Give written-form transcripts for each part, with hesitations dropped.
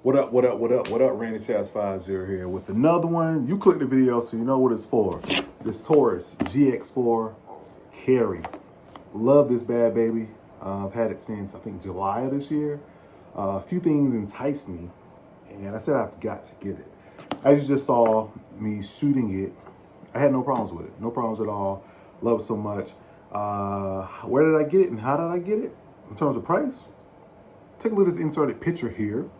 What up, what up, what up, what up? Randy Satisfies here with another one. You click the video so you know what it's for. This Taurus GX4 Carry. Love this bad baby. I've had it since, I think, July of this year. A few things enticed me, and I said I've got to get it. As you just saw me shooting it, I had no problems with it. No problems at all. Love it so much. Where did I get it and how did I get it? In terms of price, take a look at this inserted picture here.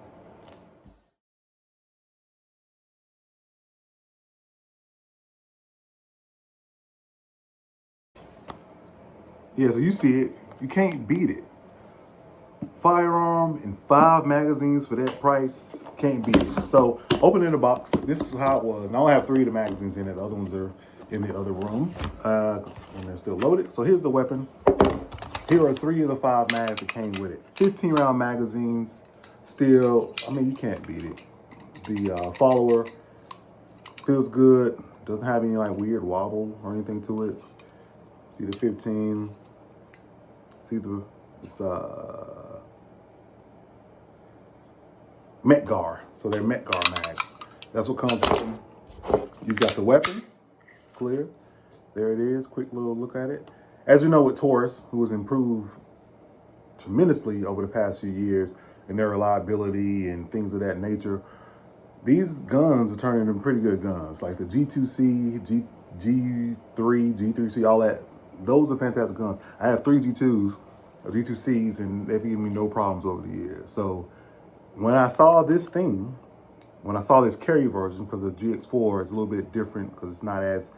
Yeah, so you see it. You can't beat it. Firearm and 5 magazines for that price, can't beat it. So opening the box, this is how it was. And I only have 3 of the magazines in it. The other ones are in the other room, and they're still loaded. So here's the weapon. Here are 3 of the 5 mags that came with it. 15 round magazines. Still, I mean, you can't beat it. The follower feels good. Doesn't have any like weird wobble or anything to it. See the 15. See it's Metgar. So they're Metgar mags. That's what comes with them. You've got the weapon, clear. There it is. Quick little look at it. As you know, with Taurus, who has improved tremendously over the past few years in their reliability and things of that nature, these guns are turning into pretty good guns. Like the G2C, G3, G3C, all that. Those are fantastic guns. I have 3 G2s, or G2Cs, and they've given me no problems over the years. So when I saw this thing, when I saw this carry version, because the GX4 is a little bit different because it's not as,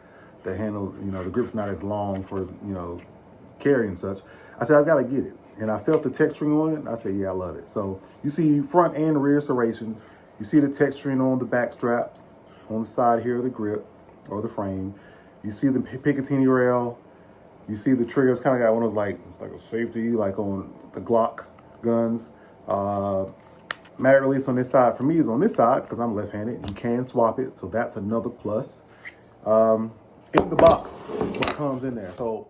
the handle, you know, the grip's not as long for, you know, carry and such. I said, I've got to get it. And I felt the texturing on it. And I said, yeah, I love it. So you see front and rear serrations. You see the texturing on the back straps, on the side here of the grip or the frame. You see the Picatinny rail. You see the triggers kind of got one of those like a safety, like on the Glock guns. Mag release on this side for me is on this side because I'm left-handed. You can swap it, so that's another plus. In the box, what comes in there. So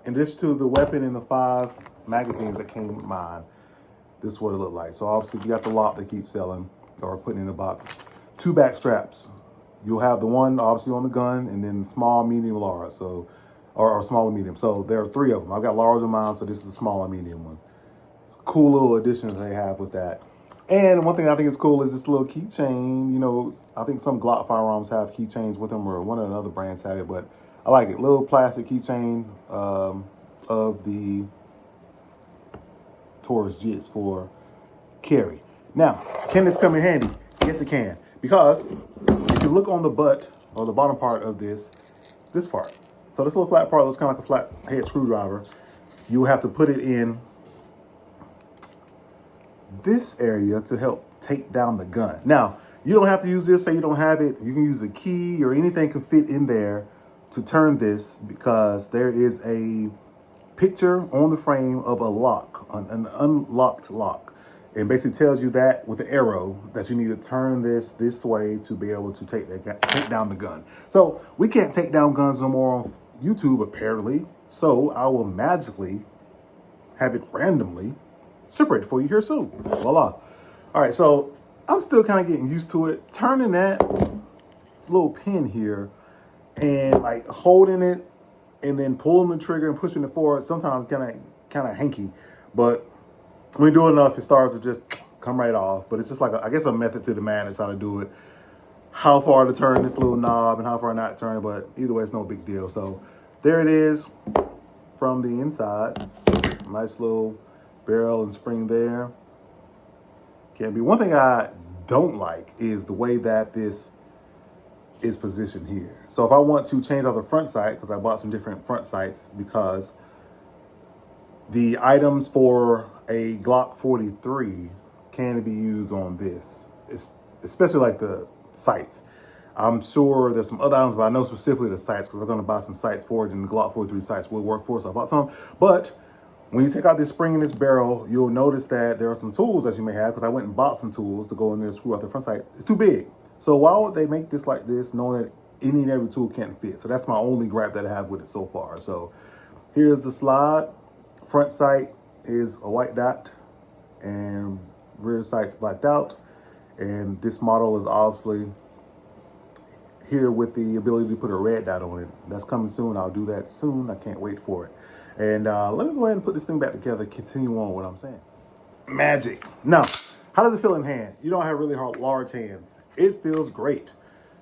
in addition to the weapon and the 5 magazines that came with mine, this is what it looked like. So obviously you got the lot they keep selling or putting in the box. 2 back straps. You'll have the one obviously on the gun and then small, medium, large. So, or small and medium. So there are 3 of them. I've got large on mine, so this is the small and medium one. Cool little additions they have with that. And one thing I think is cool is this little keychain. You know, I think some Glock firearms have keychains with them, or one of the other brands have it, but I like it. Little plastic keychain of the Taurus GX4 Carry. Now, can this come in handy? Yes, it can. Because if you look on the butt or the bottom part of this part, so this little flat part looks kind of like a flat head screwdriver. You have to put it in this area to help take down the gun. Now, you don't have to use this, say you don't have it. You can use a key or anything can fit in there to turn this, because there is a picture on the frame of a lock, an unlocked lock. It basically tells you that with the arrow that you need to turn this way to be able to take down the gun. So we can't take down guns no more on YouTube apparently. So I will magically have it randomly separated for you here soon. Voila. All right, so I'm still kind of getting used to it. Turning that little pin here and like holding it and then pulling the trigger and pushing it forward, sometimes kind of hanky. But when you do it enough, it starts to just come right off. But it's just like, I guess, a method to the madness how to do it. How far to turn this little knob and how far not to turn it. But either way, it's no big deal. So there it is from the inside. Nice little barrel and spring there. Can be. One thing I don't like is the way that this is positioned here. So if I want to change out the front sight, because I bought some different front sights, because the items for a Glock 43 can be used on this, especially like the sights. I'm sure there's some other items, but I know specifically the sights because I'm going to buy some sights for it, and the Glock 43 sights will work for it. So I bought some. But when you take out this spring in this barrel, you'll notice that there are some tools that you may have, because I went and bought some tools to go in there and screw out the front sight. It's too big. So why would they make this like this, knowing that any and every tool can't fit? So that's my only gripe that I have with it so far. So here's the slide. Front sight is a white dot and rear sight's blacked out. And this model is obviously here with the ability to put a red dot on it. That's coming soon. I'll do that soon. I can't wait for it. And let me go ahead and put this thing back together, continue on what I'm saying. Magic. Now, how does it feel in hand? You don't have really large hands. It feels great.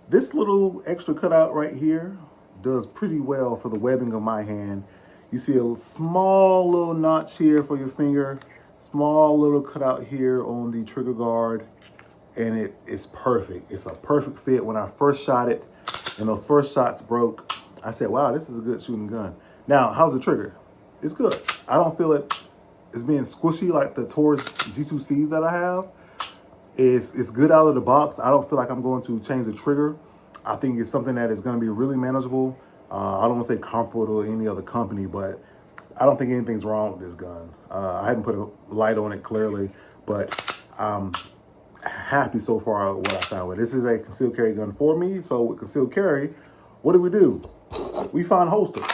This little extra cutout right here does pretty well for the webbing of my hand. You see a small little notch here for your finger, small little cutout here on the trigger guard, and it is perfect. It's a perfect fit. When I first shot it and those first shots broke, I said, wow, this is a good shooting gun. Now, how's the trigger? It's good. I don't feel it is being squishy like the Taurus G2C that I have. It's good out of the box. I don't feel like I'm going to change the trigger. I think it's something that is going to be really manageable. I don't want to say comparable to any other company, but I don't think anything's wrong with this gun. I haven't put a light on it clearly, but I'm happy so far with what I found with it. This is a concealed carry gun for me. So with concealed carry, what do? We find holsters.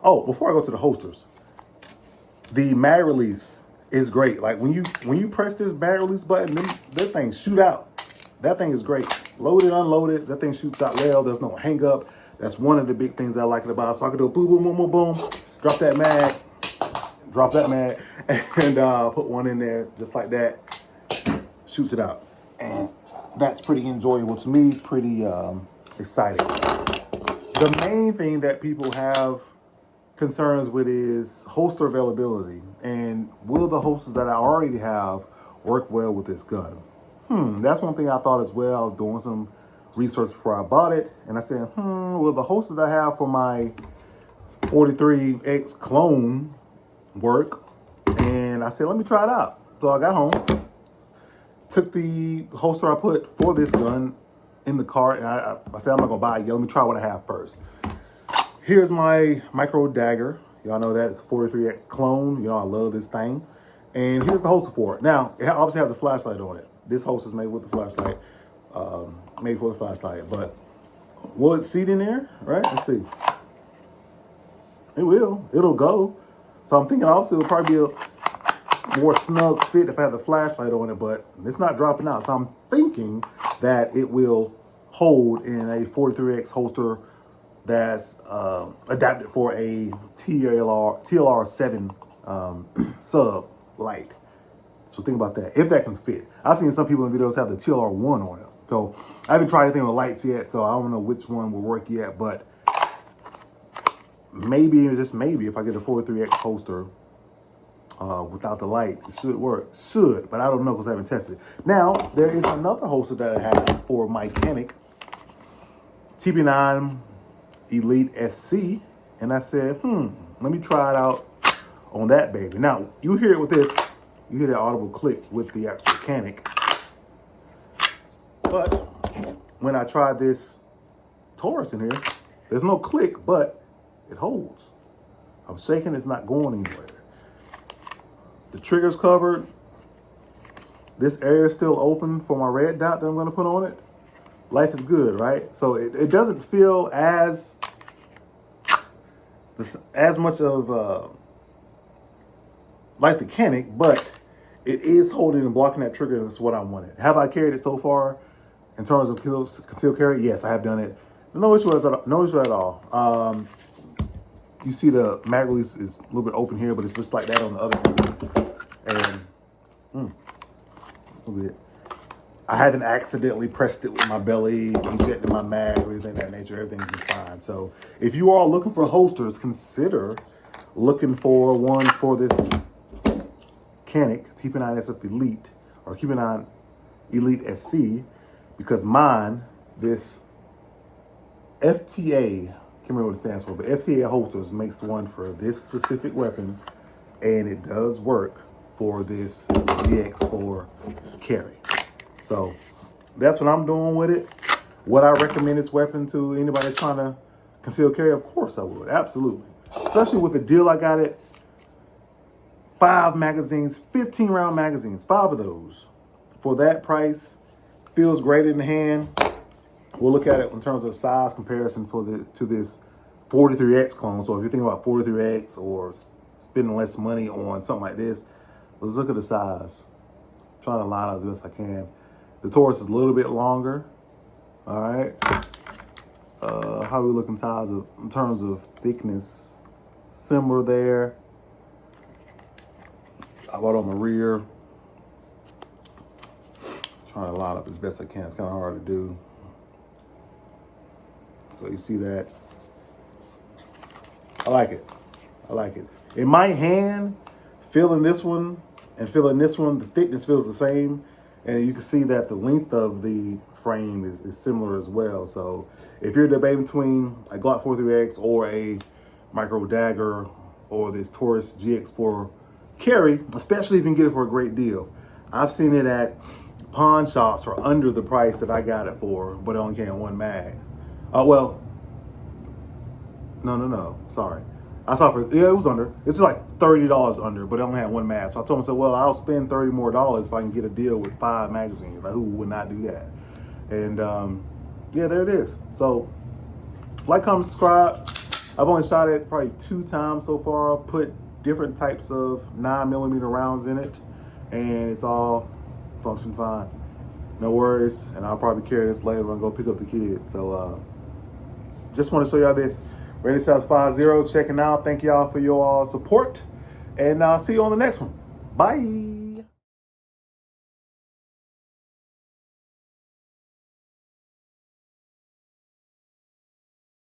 Oh, before I go to the holsters, the mag release is great. Like when you press this mag release button, that thing shoot out. That thing is great. Loaded, unloaded, that thing shoots out well. There's no hang up. That's one of the big things I like about it. So I can do a boom, boom, boom, boom, boom, drop that mag, and put one in there just like that. Shoots it out. And that's pretty enjoyable to me, pretty exciting. The main thing that people have concerns with is holster availability, and will the holsters that I already have work well with this gun? That's one thing I thought as well. I was doing some research before I bought it, and I said, will the holsters I have for my 43X clone work? And I said, let me try it out. So I got home, took the holster I put for this gun in the cart, and I said, I'm not gonna buy it yet. Let me try what I have first. Here's my micro dagger. Y'all know that it's a 43X clone. You know, I love this thing. And here's the holster for it. Now, it obviously has a flashlight on it. This holster is made with the flashlight, made for the flashlight. But will it seat in there? Right? Let's see. It will. It'll go. So I'm thinking obviously it'll probably be a more snug fit if I have the flashlight on it, but it's not dropping out. So I'm thinking that it will hold in a 43X holster that's adapted for a TLR7 sub light. So think about that, if that can fit. I've seen some people in videos have the TLR1 on it. So I haven't tried anything with lights yet, so I don't know which one will work yet, but maybe, just maybe, if I get a 43X holster without the light, it should work. Should, but I don't know because I haven't tested. Now, there is another holster that I have for my Canic TP9 Elite SC, and I said, let me try it out on that baby. Now, you hear it with this. You hear that audible click with the actual Canic. But when I tried this Taurus in here, there's no click, but it holds. I'm shaking, it's not going anywhere. The trigger's covered. This area is still open for my red dot that I'm gonna put on it. Life is good, right? So it doesn't feel as much of like the Canic, but it is holding and blocking that trigger. That's what I wanted. Have I carried it so far in terms of concealed carry? Yes, I have done it. No issue at all. You see the mag release is a little bit open here, but it's just like that on the other end. And a little bit. I haven't accidentally pressed it with my belly, ejected my mag, or anything of that nature. Everything's been fine. So if you are looking for holsters, consider looking for one for this Canic TP9 SF Elite or TP9 Elite SC, because mine, this FTA, can't remember what it stands for, but FTA holsters makes one for this specific weapon, and it does work for this GX4 Carry. So that's what I'm doing with it. Would I recommend this weapon to anybody trying to conceal carry? Of course I would, absolutely. Especially with the deal I got it. 5 magazines, 15 round magazines, 5 of those for that price. Feels great in the hand. We'll look at it in terms of size comparison to this 43X clone. So if you're thinking about 43X or spending less money on something like this, let's look at the size. I'm trying to line up as best I can. The Taurus is a little bit longer. All right. How we look in terms of thickness? Similar there. How about on the rear? Trying to line up as best I can. It's kind of hard to do. So you see that. I like it. I like it. In my hand, feeling this one and feeling this one, the thickness feels the same. And you can see that the length of the frame is similar as well. So if you're debating between a Glock 43X or a micro dagger or this Taurus GX4 Carry, especially if you can get it for a great deal. I've seen it at pawn shops for under the price that I got it for, but it only came in one mag. Well, no, sorry. I saw it it was under. It's like $30 under, but it only had one mag. So I told myself, well, I'll spend $30 more if I can get a deal with 5 magazines. Like, who would not do that? And yeah, there it is. So like, comment, subscribe. I've only shot it probably 2 times so far. Put different types of 9mm rounds in it, and it's all functioned fine. No worries. And I'll probably carry this later when I go pick up the kids. So just want to show y'all this. Ready Sounds 50 checking out. Thank y'all for your support, and I'll see you on the next one. Bye.